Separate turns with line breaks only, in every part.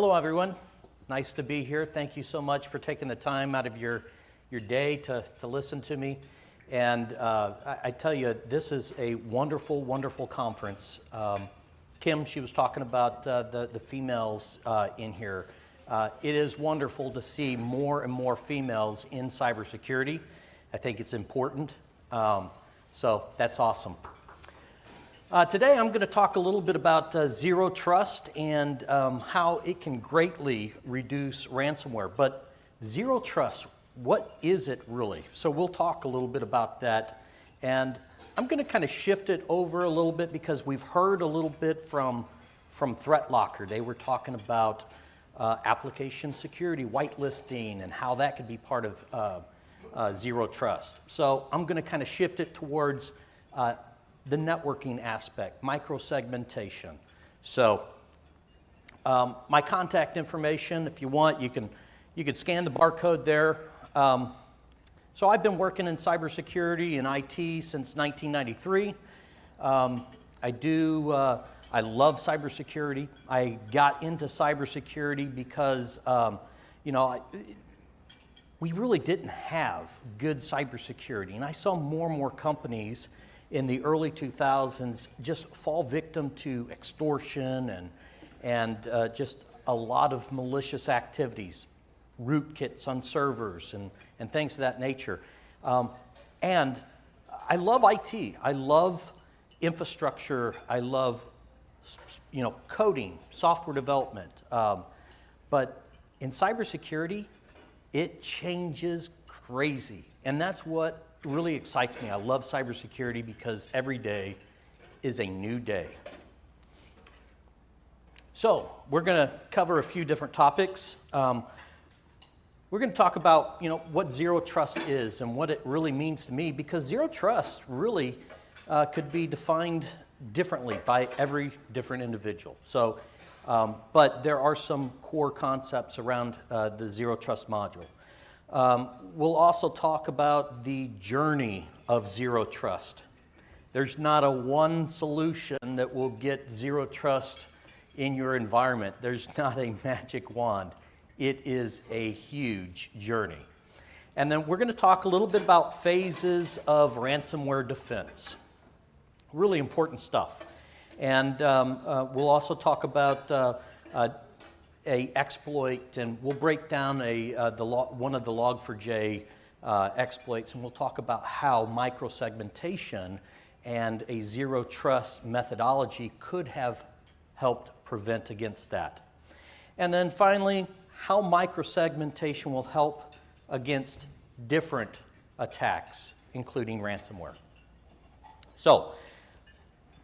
Hello, everyone. Nice to be here. Thank you so much for taking the time out of your day to listen to me. And I tell you, this is a wonderful, wonderful conference. Kim, she was talking about the females in here. It is wonderful to see more and more females in cybersecurity. I think it's important. So that's awesome. Today I'm going to talk a little bit about zero trust and how it can greatly reduce ransomware. But zero trust, what is it really? So we'll talk a little bit about that. And I'm going to kind of shift it over a little bit because we've heard a little bit from ThreatLocker. They were talking about application security, whitelisting, and how that could be part of zero trust. So I'm going to kind of shift it towards the networking aspect, microsegmentation. So my contact information, if you want, you can scan the barcode there. So I've been working in cybersecurity and IT since 1993. I love cybersecurity. I got into cybersecurity because, we really didn't have good cybersecurity. And I saw more and more companies in the early 2000s just fall victim to extortion and just a lot of malicious activities, rootkits on servers and things of that nature. And I love IT. I love infrastructure. I love coding, software development. But in cybersecurity, it changes crazy. And that's what really excites me. I love cybersecurity because every day is a new day. So we're going to cover a few different topics. We're going to talk about what zero trust is and what it really means to me, because zero trust really could be defined differently by every different individual. So, but there are some core concepts around the zero trust module. We'll also talk about the journey of zero trust. There's not a one solution that will get zero trust in your environment. There's not a magic wand. It is a huge journey. And then we're going to talk a little bit about phases of ransomware defense. Really important stuff. And we'll also talk about a exploit, and we'll break down one of the Log4j exploits, and we'll talk about how microsegmentation and a zero trust methodology could have helped prevent against that. And then finally, how microsegmentation will help against different attacks, including ransomware. So,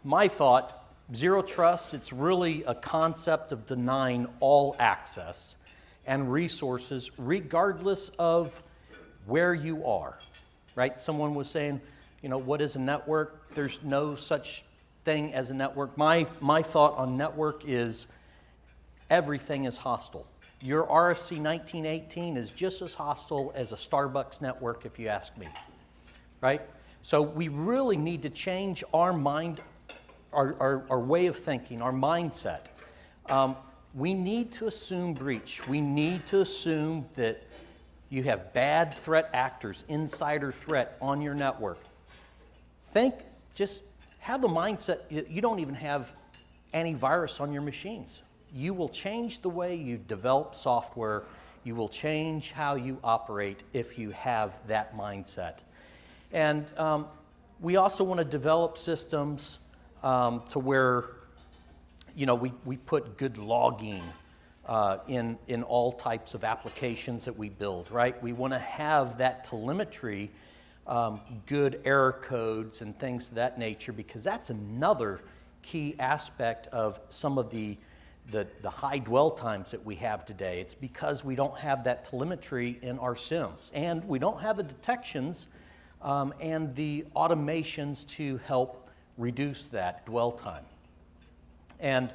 my thought, zero trust, it's really a concept of denying all access and resources regardless of where you are, right? Someone was saying, what is a network? There's no such thing as a network. My thought on network is everything is hostile. Your RFC 1918 is just as hostile as a Starbucks network, if you ask me, right? So we really need to change our mind, our way of thinking, our mindset. We need to assume breach. We need to assume that you have bad threat actors, insider threat on your network. Just have the mindset, you don't even have antivirus on your machines. You will change the way you develop software. You will change how you operate if you have that mindset. And we also want to develop systems to where, we put good logging in all types of applications that we build, right? We want to have that telemetry, good error codes and things of that nature, because that's another key aspect of some of the high dwell times that we have today. It's because we don't have that telemetry in our SIEMs, and we don't have the detections and the automations to help reduce that dwell time. And,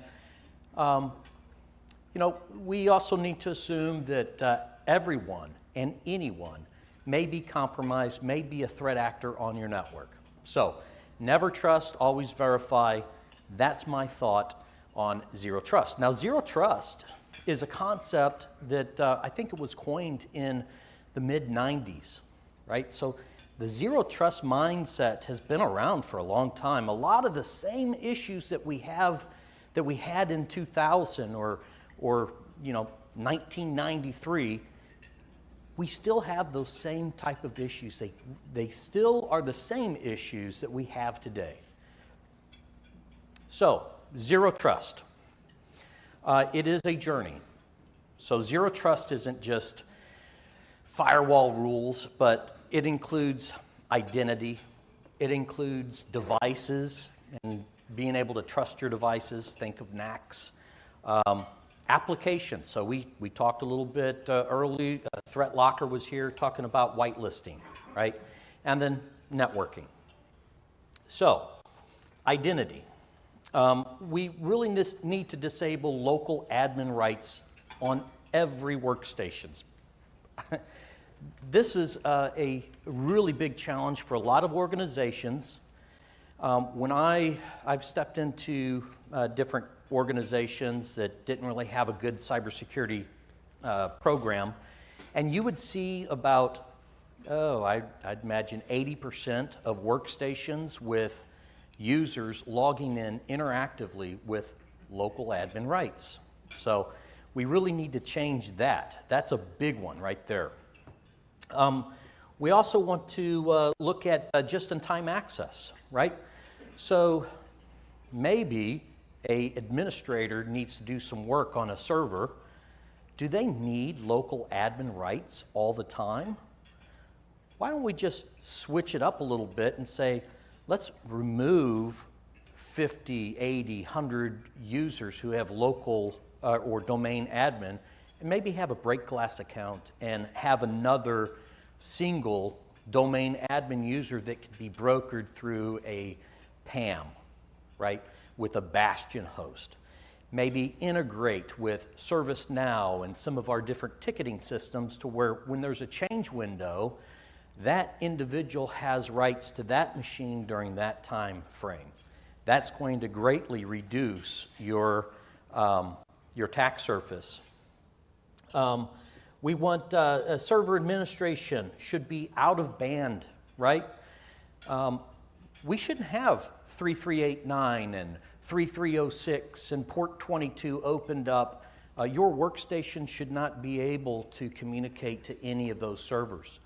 we also need to assume that everyone and anyone may be compromised, may be a threat actor on your network. So, never trust, always verify. That's my thought on zero trust. Now, zero trust is a concept that I think it was coined in the mid-90s, right? So the zero trust mindset has been around for a long time. A lot of the same issues that we had in 2000 or 1993, we still have those same type of issues. They still are the same issues that we have today. So, zero trust. It is a journey. So zero trust isn't just firewall rules, but it includes identity. It includes devices and being able to trust your devices. Think of NACs. Applications. So we talked a little bit early. Threat Locker was here talking about whitelisting, right? And then networking. So, identity. We really need to disable local admin rights on every workstations. This is a really big challenge for a lot of organizations. When I've stepped into different organizations that didn't really have a good cybersecurity program, and you would see about, I'd imagine 80% of workstations with users logging in interactively with local admin rights. So we really need to change that. That's a big one right there. We also want to look at just-in-time access, right? So maybe an administrator needs to do some work on a server. Do they need local admin rights all the time? Why don't we just switch it up a little bit and say, let's remove 50, 80, 100 users who have local or domain admin, and maybe have a break glass account and have another single domain admin user that could be brokered through a PAM, right, with a bastion host. Maybe integrate with ServiceNow and some of our different ticketing systems to where when there's a change window, that individual has rights to that machine during that time frame. That's going to greatly reduce your attack surface. We want server administration should be out of band, right? We shouldn't have 3389 and 3306 and port 22 opened up. Your workstation should not be able to communicate to any of those servers.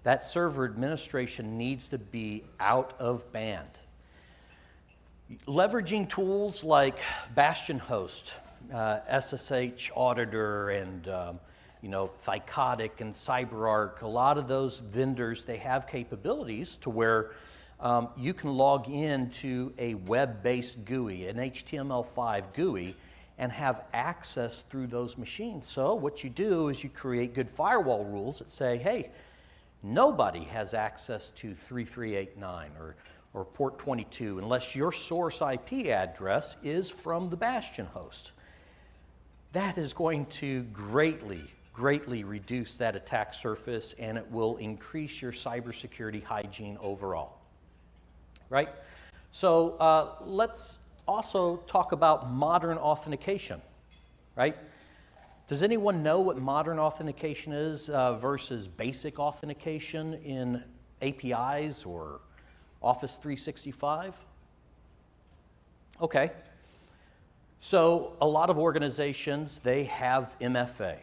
That server administration needs to be out of band. Leveraging tools like Bastion Host, SSH Auditor, and Thycotic and CyberArk, a lot of those vendors, they have capabilities to where you can log into a web-based GUI, an HTML5 GUI, and have access through those machines. So what you do is you create good firewall rules that say, hey, nobody has access to 3389 or port 22 unless your source IP address is from the Bastion host. That is going to greatly reduce that attack surface, and it will increase your cybersecurity hygiene overall, right? So let's also talk about modern authentication, right? Does anyone know what modern authentication is versus basic authentication in APIs or Office 365? Okay. So a lot of organizations, they have MFA,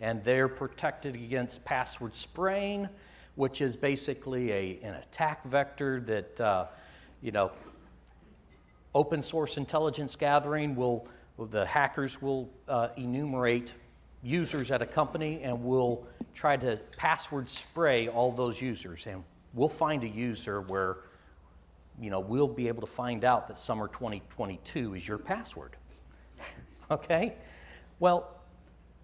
and they're protected against password spraying, which is basically an attack vector that, open source intelligence gathering the hackers will enumerate users at a company and will try to password spray all those users, and we'll find a user where we'll be able to find out that summer 2022 is your password. Okay? Well,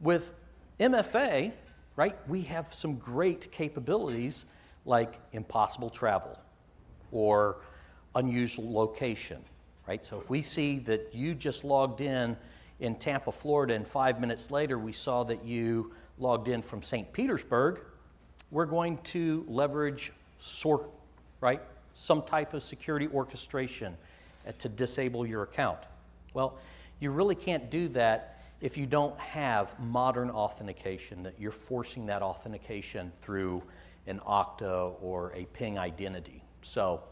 with MFA, right, we have some great capabilities like impossible travel or unusual location, right? So if we see that you just logged in Tampa, Florida, and 5 minutes later we saw that you logged in from St. Petersburg, we're going to leverage SORT, right? Some type of security orchestration to disable your account. Well, you really can't do that if you don't have modern authentication, that you're forcing that authentication through an Okta or a ping identity. So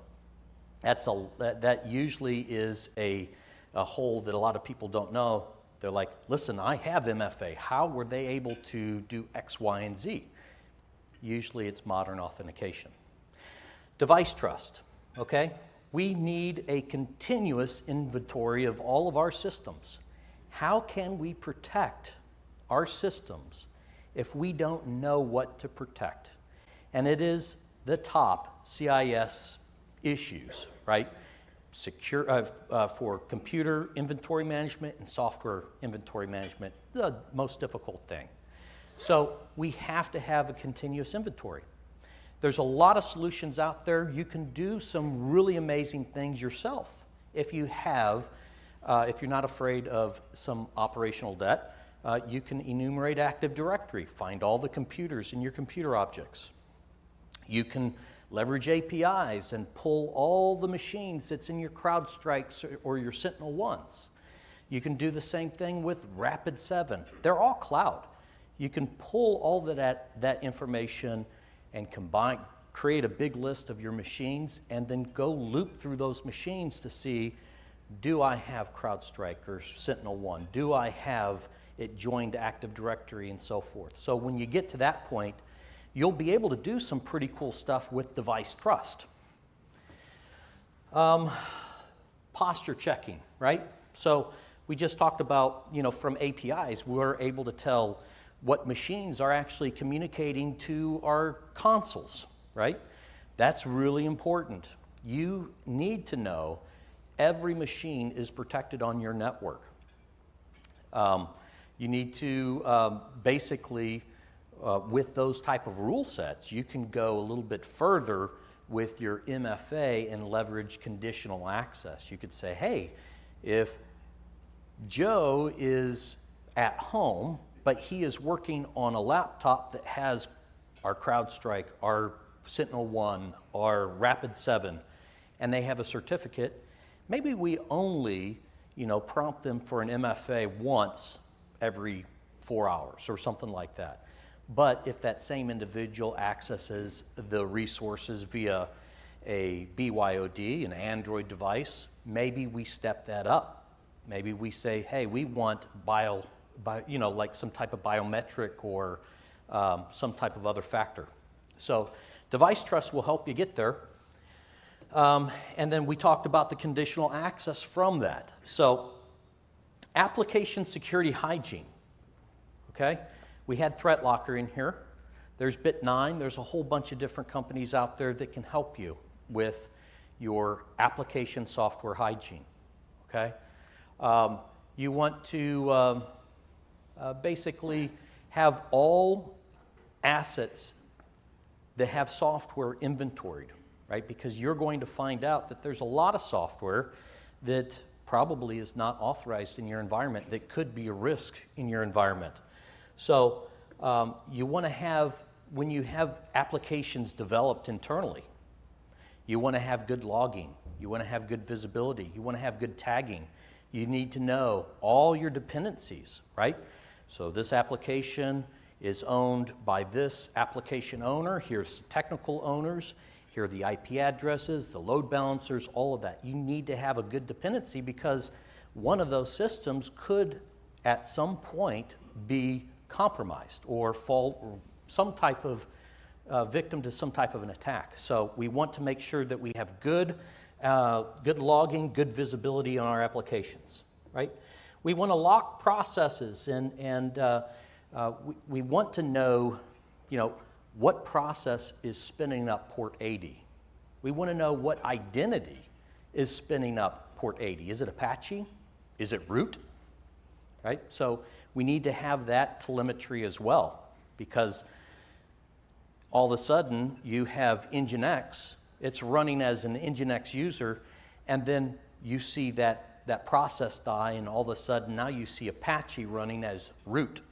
that usually is a hole that a lot of people don't know. They're like, listen, I have MFA. How were they able to do X, Y, and Z? Usually it's modern authentication. Device trust, okay? We need a continuous inventory of all of our systems. How can we protect our systems if we don't know what to protect? And it is the top CIS issues, right? Secure for computer inventory management and software inventory management, the most difficult thing. So we have to have a continuous inventory. There's a lot of solutions out there. You can do some really amazing things yourself if you have, if you're not afraid of some operational debt. You can enumerate Active Directory, find all the computers in your computer objects. You can leverage APIs and pull all the machines that's in your CrowdStrikes or your SentinelOnes. You can do the same thing with Rapid7. They're all cloud. You can pull all of that information and combine, create a big list of your machines, and then go loop through those machines to see, do I have CrowdStrike or SentinelOne? Do I have it joined to Active Directory and so forth? So when you get to that point, you'll be able to do some pretty cool stuff with device trust. Posture checking, right? So we just talked about, from APIs, we're able to tell what machines are actually communicating to our consoles, right? That's really important. You need to know every machine is protected on your network. You need to basically, with those type of rule sets, you can go a little bit further with your MFA and leverage conditional access. You could say, hey, if Joe is at home, but he is working on a laptop that has our CrowdStrike, our SentinelOne, our Rapid7, and they have a certificate, maybe we only, prompt them for an MFA once every 4 hours or something like that. But if that same individual accesses the resources via a BYOD, an Android device, maybe we step that up. Maybe we say, hey, we want like some type of biometric or some type of other factor. So device trust will help you get there. And then we talked about the conditional access from that. So application security hygiene, okay? We had ThreatLocker in here. There's Bit9. There's a whole bunch of different companies out there that can help you with your application software hygiene, okay? You want to basically have all assets that have software inventoried, right? Because you're going to find out that there's a lot of software that probably is not authorized in your environment that could be a risk in your environment. So you want to have, when you have applications developed internally, you want to have good logging, you want to have good visibility, you want to have good tagging. You need to know all your dependencies, right? So this application is owned by this application owner. Here's the technical owners. Here are the IP addresses, the load balancers, all of that. You need to have a good dependency because one of those systems could, at some point, be compromised or fall or some type of victim to some type of an attack. So we want to make sure that we have good logging, good visibility on our applications, right? We want to lock processes and we want to know, what process is spinning up port 80. We want to know what identity is spinning up port 80. Is it Apache? Is it root? Right? So we need to have that telemetry as well because all of a sudden you have Nginx, it's running as an Nginx user, and then you see that process die, and all of a sudden now you see Apache running as root.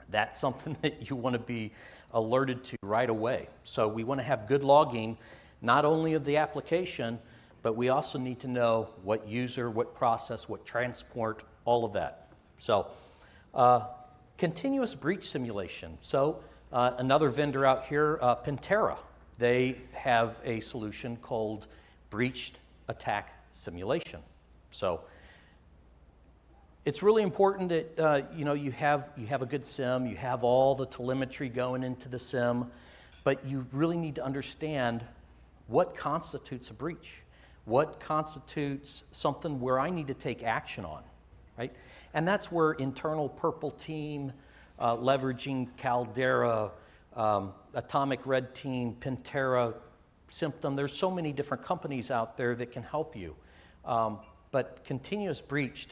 That's something that you want to be alerted to right away. So we want to have good logging, not only of the application, but we also need to know what user, what process, what transport, all of that. So continuous breach simulation. So another vendor out here, Pentera, they have a solution called breached attack simulation. So it's really important that you have a good SIM, you have all the telemetry going into the SIM, but you really need to understand what constitutes a breach, what constitutes something where I need to take action on, right? And that's where internal Purple Team, leveraging Caldera, Atomic Red Team, Pentera, Symptom, there's so many different companies out there that can help you. But continuous breach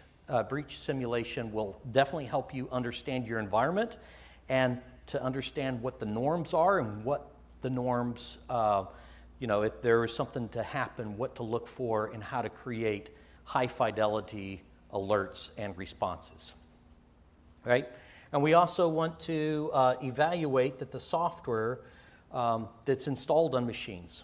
simulation will definitely help you understand your environment and to understand what the norms are and what the norms, if there is something to happen, what to look for and how to create high fidelity alerts and responses, right? And we also want to evaluate that the software that's installed on machines.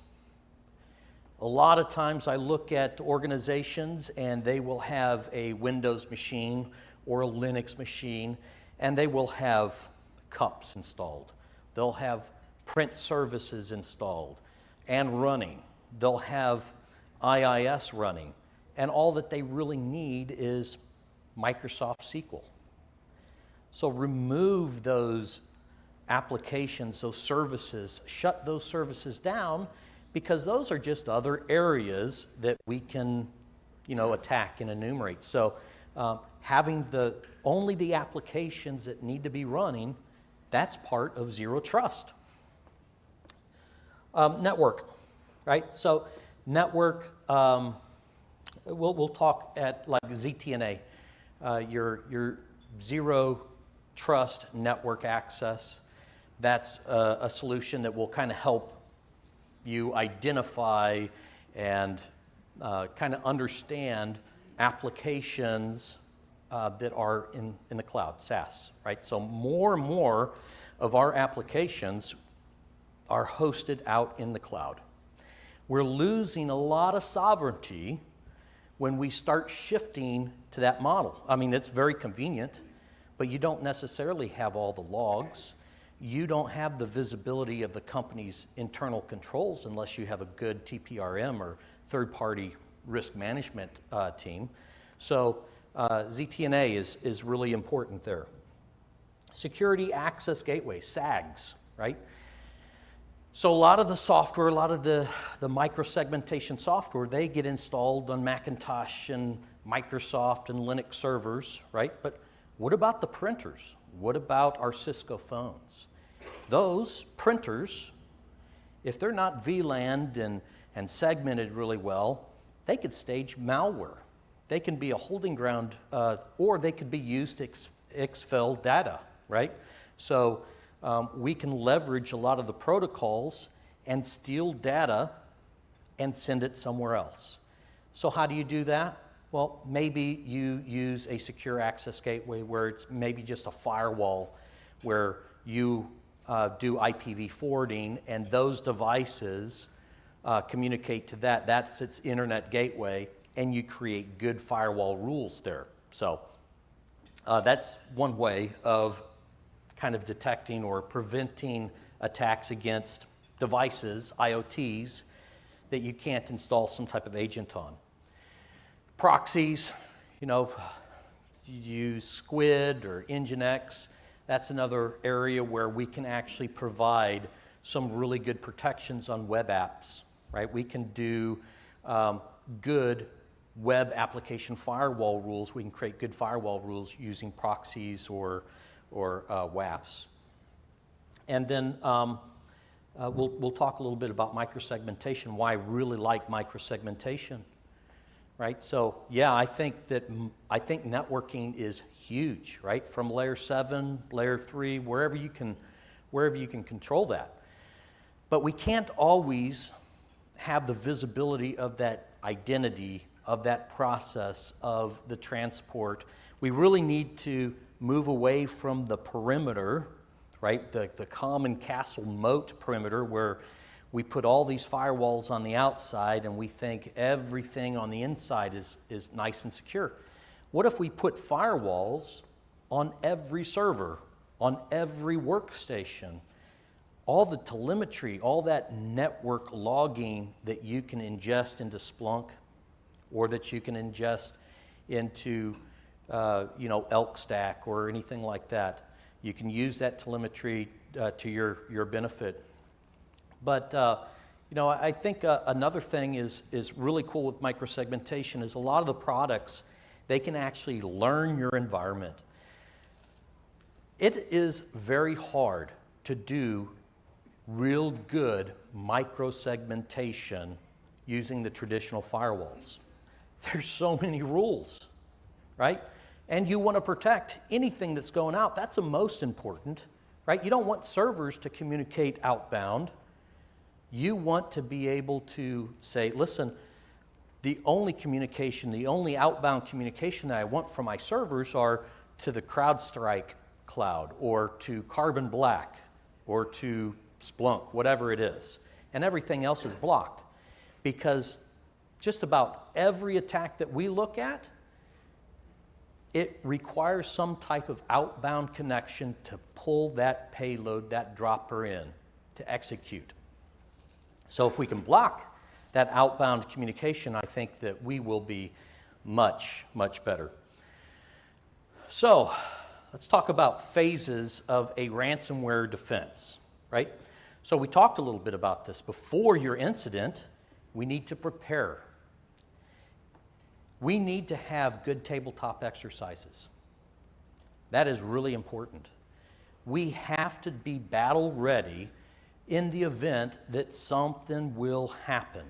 A lot of times I look at organizations and they will have a Windows machine or a Linux machine and they will have cups installed. They'll have print services installed and running. They'll have IIS running. And all that they really need is Microsoft SQL. So remove those applications, those services, shut those services down, because those are just other areas that we can, attack and enumerate. So having only the applications that need to be running, that's part of zero trust. Network, right? So network, we'll talk at like ZTNA, your zero trust network access. That's a solution that will kind of help you identify and kind of understand applications that are in the cloud, SaaS, right? So more and more of our applications are hosted out in the cloud. We're losing a lot of sovereignty when we start shifting to that model. I mean, it's very convenient, but you don't necessarily have all the logs. You don't have the visibility of the company's internal controls unless you have a good TPRM or third-party risk management team. So ZTNA is really important there. Security Access Gateway, SAGs, right? So a lot of the software, a lot of the microsegmentation software, they get installed on Macintosh and Microsoft and Linux servers, right? But what about the printers? What about our Cisco phones? Those printers, if they're not VLANed and segmented really well, they could stage malware. They can be a holding ground, or they could be used to exfil data, right? So we can leverage a lot of the protocols and steal data and send it somewhere else. So how do you do that? Well, maybe you use a secure access gateway where it's maybe just a firewall where you do IPv forwarding and those devices communicate to that. That's its internet gateway, and you create good firewall rules there. So that's one way of kind of detecting or preventing attacks against devices, IoTs, that you can't install some type of agent on. Proxies, you use Squid or Nginx. That's another area where we can actually provide some really good protections on web apps, right? We can do good web application firewall rules. We can create good firewall rules using proxies or WAFs. And then we'll talk a little bit about microsegmentation, why I really like microsegmentation, right? So yeah, I think networking is huge, right? From layer 7, layer 3, wherever you can control that. But we can't always have the visibility of that identity, of that process, of the transport. We really need to move away from the perimeter, right? The common castle moat perimeter where we put all these firewalls on the outside and we think everything on the inside is nice and secure. What if we put firewalls on every server, on every workstation, all the telemetry, all that network logging that you can ingest into Splunk or that you can ingest into Elk Stack or anything like that. You can use that telemetry to your benefit. But I think another thing is really cool with microsegmentation is a lot of the products, they can actually learn your environment. It is very hard to do real good microsegmentation using the traditional firewalls. There's so many rules, right? And you want to protect anything that's going out. That's the most important, right? You don't want servers to communicate outbound. You want to be able to say, listen, the only communication, the only outbound communication that I want from my servers are to the CrowdStrike cloud or to Carbon Black or to Splunk, whatever it is. And everything else is blocked because just about every attack that we look at, it requires some type of outbound connection to pull that payload, that dropper in to execute. So if we can block that outbound communication, I think that we will be much, much better. So let's talk about phases of a ransomware defense, right? So we talked a little bit about this. Before your incident, we need to prepare. We need to have good tabletop exercises. That is really important. We have to be battle ready in the event that something will happen.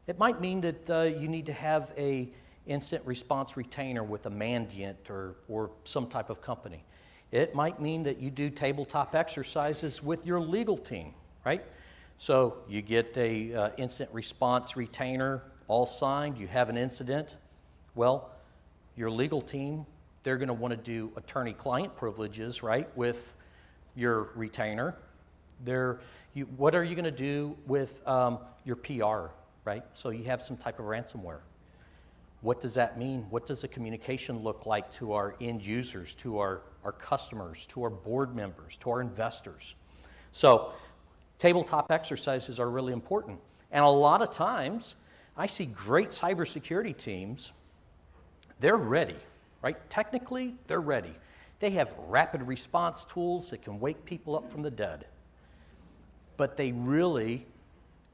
It might mean that you need to have a incident response retainer with a Mandiant or some type of company. It might mean that you do tabletop exercises with your legal team, right? So you get a incident response retainer all signed, you have an incident. Well, your legal team, they're going to want to do attorney-client privileges, right, with your retainer. What are you going to do with your PR, right? So you have some type of ransomware. What does that mean? What does the communication look like to our end users, to our customers, to our board members, to our investors? So tabletop exercises are really important. And a lot of times, I see great cybersecurity teams, they're ready, right? Technically, they're ready. They have rapid response tools that can wake people up from the dead. But they really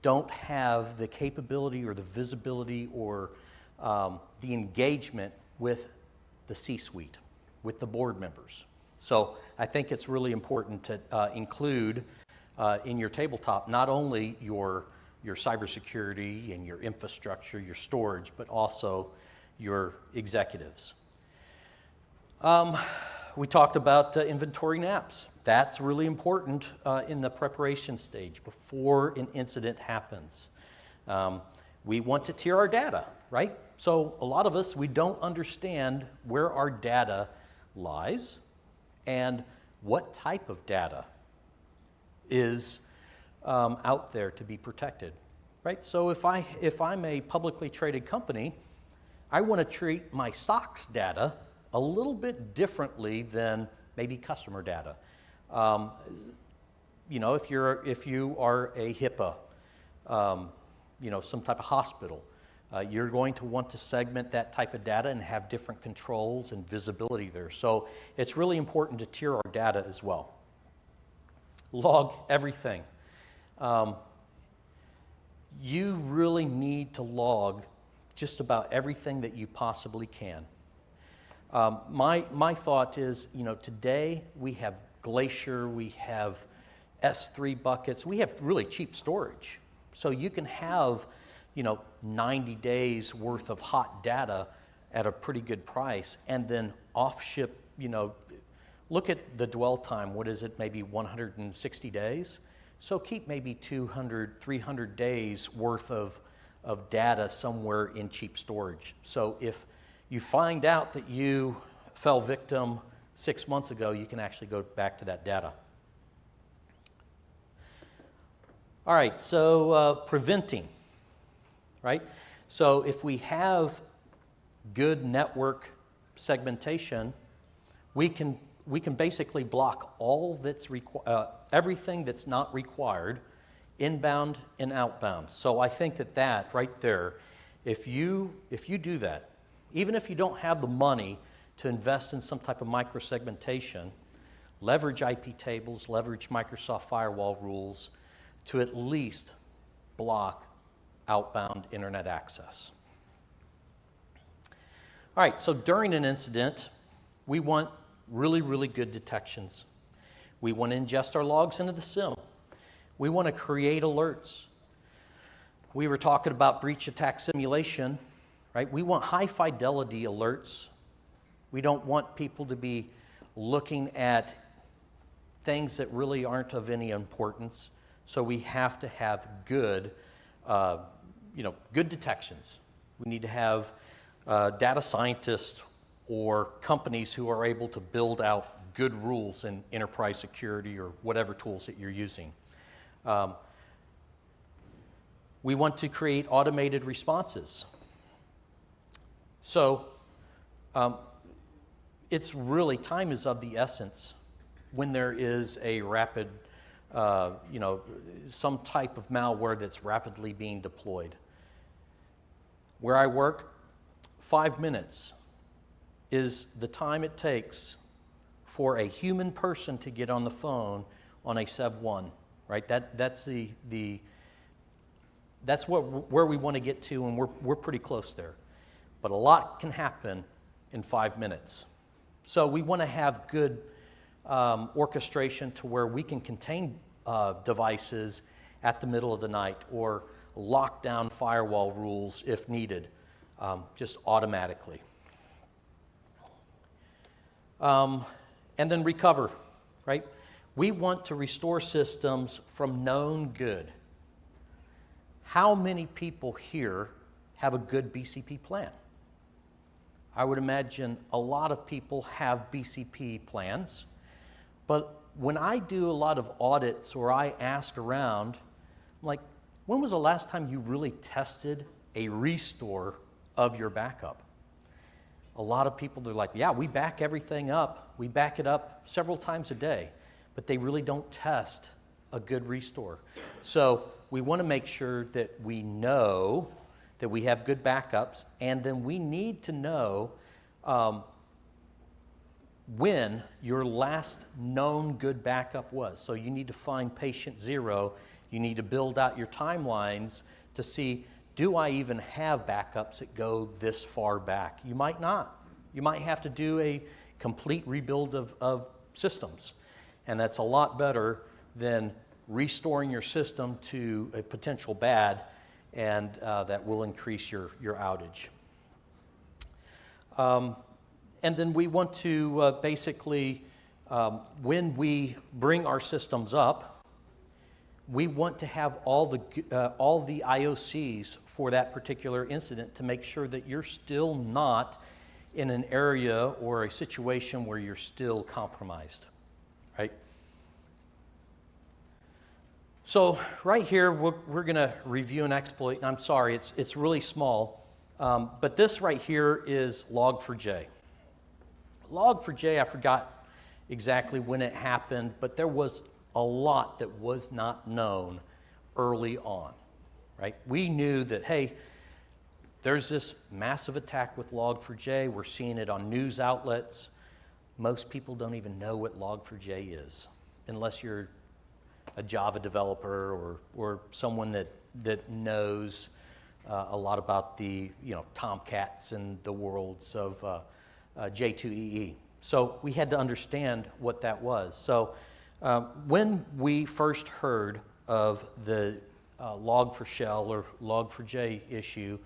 don't have the capability or the visibility or the engagement with the C-suite, with the board members. So I think it's really important to include in your tabletop not only your cybersecurity and your infrastructure, your storage, but also your executives. We talked about inventory naps. That's really important in the preparation stage before an incident happens. We want to tier our data, right? So a lot of us, we don't understand where our data lies and what type of data is out there to be protected, right? So if I'm a publicly traded company, I want to treat my SOX data a little bit differently than maybe customer data. If you are a HIPAA, some type of hospital, you're going to want to segment that type of data and have different controls and visibility there. So it's really important to tier our data as well. Log everything. You really need to log just about everything that you possibly can. My thought is, today we have Glacier, we have S3 buckets, we have really cheap storage. So you can have, 90 days worth of hot data at a pretty good price and then off-ship, look at the dwell time, what is it, maybe 160 days? So keep maybe 200, 300 days worth of data somewhere in cheap storage. So if you find out that you fell victim 6 months ago, you can actually go back to that data. All right, so preventing, right? So if we have good network segmentation, we can basically block all that's everything that's not required, inbound and outbound. So I think that right there, if you do that, even if you don't have the money to invest in some type of microsegmentation, leverage IP tables, leverage Microsoft firewall rules to at least block outbound internet access. All right, so during an incident, we want really, really good detections. We want to ingest our logs into the SIEM. We want to create alerts. We were talking about breach attack simulation, right? We want high fidelity alerts. We don't want people to be looking at things that really aren't of any importance. So we have to have good, good detections. We need to have data scientists or companies who are able to build out good rules in enterprise security or whatever tools that you're using. We want to create automated responses. So it's really, time is of the essence when there is a rapid, some type of malware that's rapidly being deployed. Where I work, 5 minutes is the time it takes for a human person to get on the phone on a Sev1, right? That's where we want to get to, and we're pretty close there. But a lot can happen in 5 minutes. So we want to have good orchestration to where we can contain devices at the middle of the night or lock down firewall rules if needed, just automatically. And then recover, right? We want to restore systems from known good. How many people here have a good BCP plan? I would imagine a lot of people have BCP plans, but when I do a lot of audits or I ask around, I'm like, when was the last time you really tested a restore of your backup? A lot of people, they're like, yeah, we back everything up. We back it up several times a day, but they really don't test a good restore. So we want to make sure that we know that we have good backups, and then we need to know when your last known good backup was. So you need to find patient zero. You need to build out your timelines to see, do I even have backups that go this far back? You might not. You might have to do a complete rebuild of systems, and that's a lot better than restoring your system to a potential bad, and that will increase your outage. And then we want to basically, when we bring our systems up, we want to have all the IOCs for that particular incident to make sure that you're still not in an area or a situation where you're still compromised, right? So right here, we're going to review an exploit. And I'm sorry, it's really small, but this right here is Log4j. Log4j, I forgot exactly when it happened, but there was a lot that was not known early on, right? We knew that, hey, there's this massive attack with Log4j. We're seeing it on news outlets. Most people don't even know what Log4j is, unless you're a Java developer or someone that knows a lot about the Tomcats and the worlds of J2EE. So we had to understand what that was. So when we first heard of the Log4Shell or Log4j issue,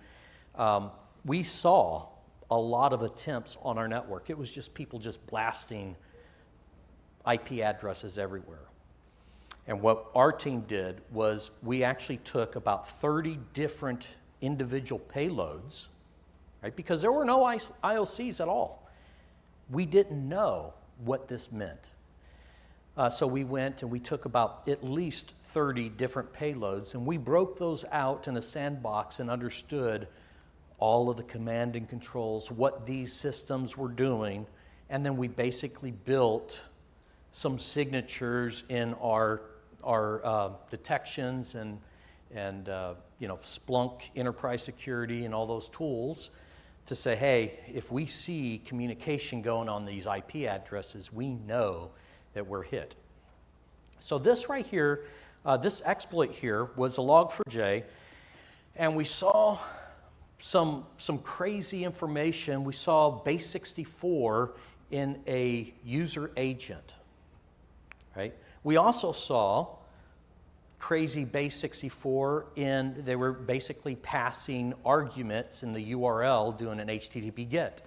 we saw a lot of attempts on our network. It was just people just blasting IP addresses everywhere. And what our team did was we actually took about 30 different individual payloads, right? Because there were no IOCs at all. We didn't know what this meant. So we went and we took about at least 30 different payloads, and we broke those out in a sandbox and understood all of the command and controls, what these systems were doing, and then we basically built some signatures in our detections and Splunk enterprise security and all those tools to say, hey, if we see communication going on these IP addresses, we know that we're hit. So this right here, this exploit here was a log4j, and we saw some crazy information. We saw base 64 in a user agent, right? We also saw crazy base 64 they were basically passing arguments in the URL doing an HTTP GET.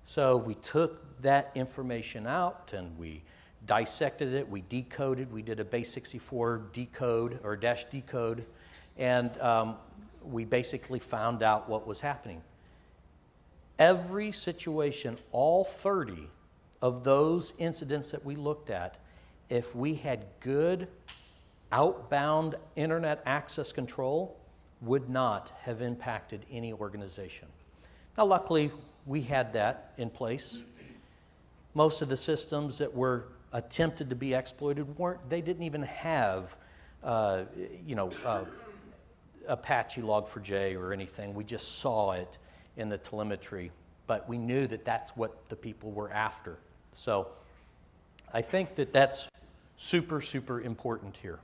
So we took that information out and we dissected it, we decoded, we did a base 64 decode or dash decode, and we basically found out what was happening. Every situation, all 30 of those incidents that we looked at, if we had good outbound internet access control, would not have impacted any organization. Now, luckily, we had that in place. Most of the systems that were attempted to be exploited they didn't even have, Apache Log4j or anything. We just saw it in the telemetry, but we knew that that's what the people were after. So I think that that's super, super important here.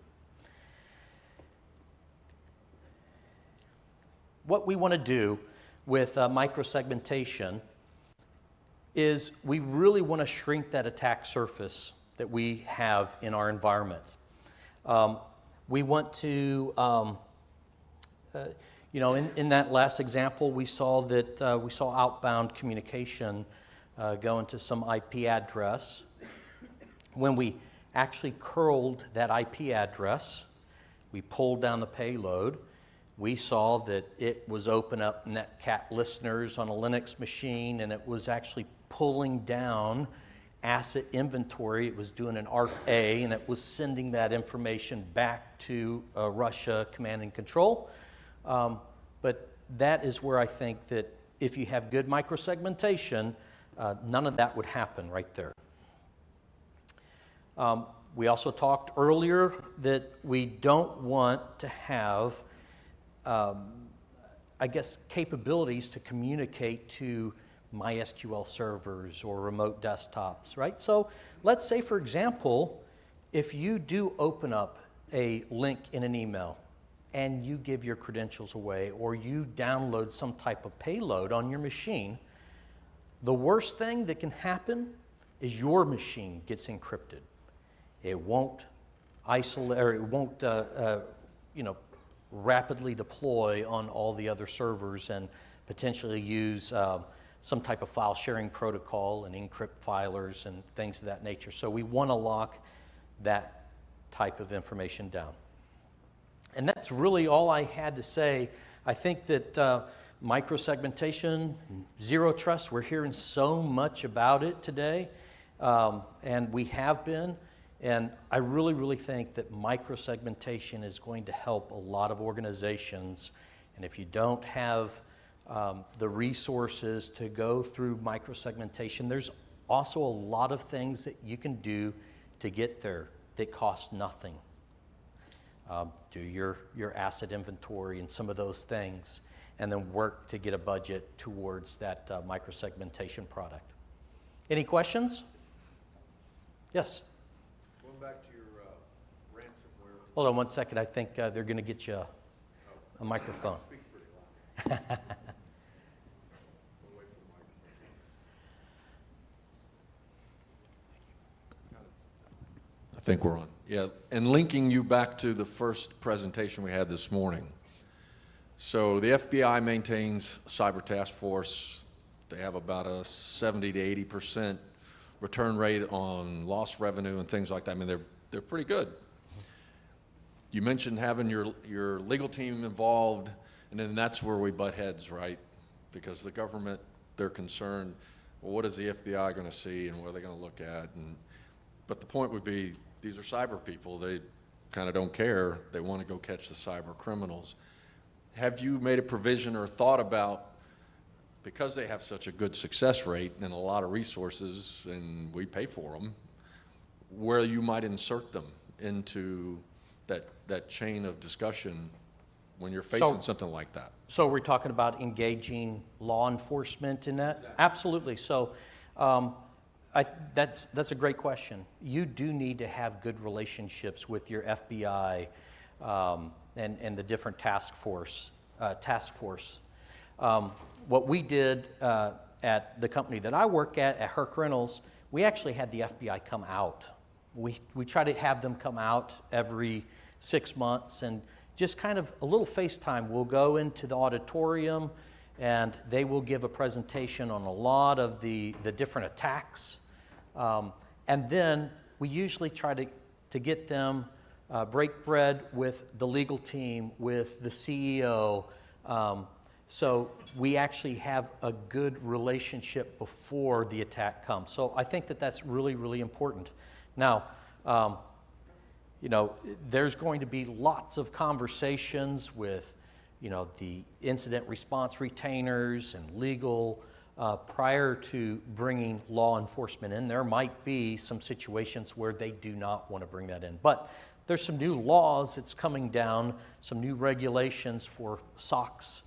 What we want to do with microsegmentation is we really want to shrink that attack surface that we have in our environment. We want to, in that last example, we saw that we saw outbound communication go into some IP address. When we actually curled that IP address, we pulled down the payload. We saw that it was open up netcat listeners on a Linux machine, and it was actually pulling down asset inventory. It was doing an ARC-A, and it was sending that information back to Russia command and control. But that is where I think that if you have good microsegmentation, none of that would happen right there. We also talked earlier that we don't want to have capabilities to communicate to MySQL servers or remote desktops, right? So let's say, for example, if you do open up a link in an email and you give your credentials away or you download some type of payload on your machine, the worst thing that can happen is your machine gets encrypted. It won't isolate, or it won't, rapidly deploy on all the other servers and potentially use some type of file sharing protocol and encrypt filers and things of that nature. So we want to lock that type of information down. And that's really all I had to say. I think that microsegmentation, zero trust, we're hearing so much about it today, and we have been. And I really, really think that microsegmentation is going to help a lot of organizations. And if you don't have the resources to go through microsegmentation, there's also a lot of things that you can do to get there that cost nothing. Do your asset inventory and some of those things, and then work to get a budget towards that microsegmentation product. Any questions? Yes?
Back to your ransomware.
Hold on one second. I think they're going to get you a microphone.
Speak pretty loud. Away from the microphone. I think we're on. Yeah, and linking you back to the first presentation we had this morning. So the FBI maintains cyber task force. They have about a 70 to 80% return rate on lost revenue and things like that. I mean, they're pretty good. You mentioned having your legal team involved, and then that's where we butt heads, right? Because the government, they're concerned, well, what is the FBI going to see and what are they going to look at? But the point would be, these are cyber people. They kind of don't care. They want to go catch the cyber criminals. Have you made a provision or thought about because they have such a good success rate and a lot of resources, and we pay for them, where you might insert them into that chain of discussion when you're facing something like that.
So we're talking about engaging law enforcement in that? Exactly. Absolutely. So that's a great question. You do need to have good relationships with your FBI and the different task force. What we did at the company that I work at Herc Rentals, we actually had the FBI come out. We try to have them come out every 6 months and just kind of a little FaceTime. We'll go into the auditorium and they will give a presentation on a lot of the different attacks. And then we usually try to get them break bread with the legal team, with the CEO. So we actually have a good relationship before the attack comes. So I think that's really, really important. Now, there's going to be lots of conversations with, the incident response retainers and legal prior to bringing law enforcement in. There might be some situations where they do not want to bring that in. But there's some new laws that's coming down, some new regulations for SOX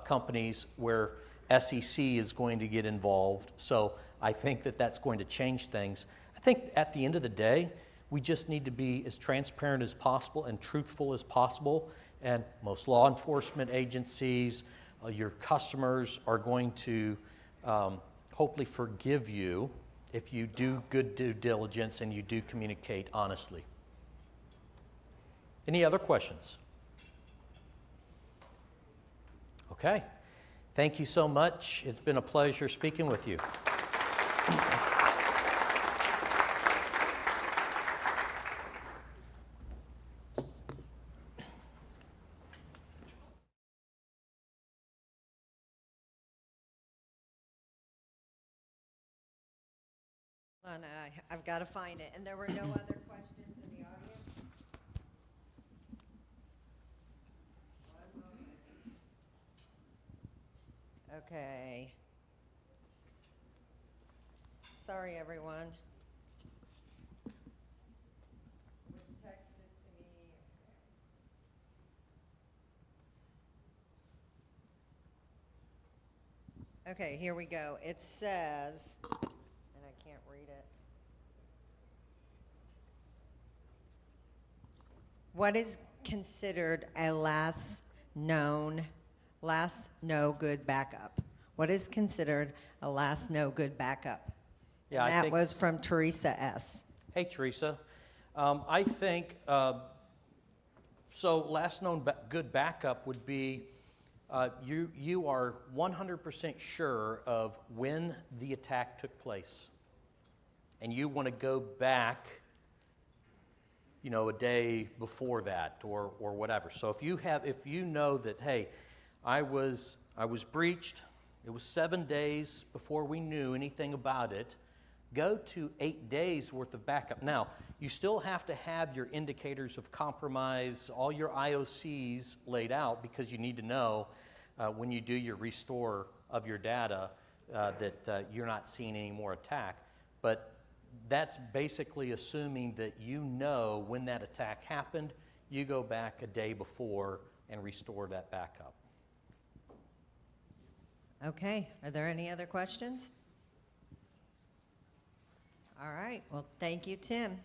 companies where SEC is going to get involved. So I think that's going to change things. I think at the end of the day, we just need to be as transparent as possible and truthful as possible. And most law enforcement agencies, your customers are going to hopefully forgive you if you do good due diligence and you do communicate honestly. Any other questions? Okay. Thank you so much. It's been a pleasure speaking with you.
I've got to find it. And there were no other questions in the audience? One moment. Okay. Sorry, everyone. It was texted to me. Okay, here we go. It says, and I can't read it. What is considered a last no good backup? What is considered a last no good backup?
Yeah,
and that was from Teresa S.
Hey, Teresa. I think, so last known good backup would be you are 100% sure of when the attack took place. And you want to go back, a day before that or whatever. So if you know that, hey, I was breached, it was 7 days before we knew anything about it, go to 8 days worth of backup. Now, you still have to have your indicators of compromise, all your IOCs laid out, because you need to know when you do your restore of your data that you're not seeing any more attack. But that's basically assuming that you know when that attack happened, you go back a day before and restore that backup.
Okay, are there any other questions? All right, well, thank you, Tim.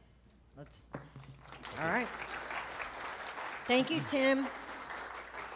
All right. Thank you, Tim.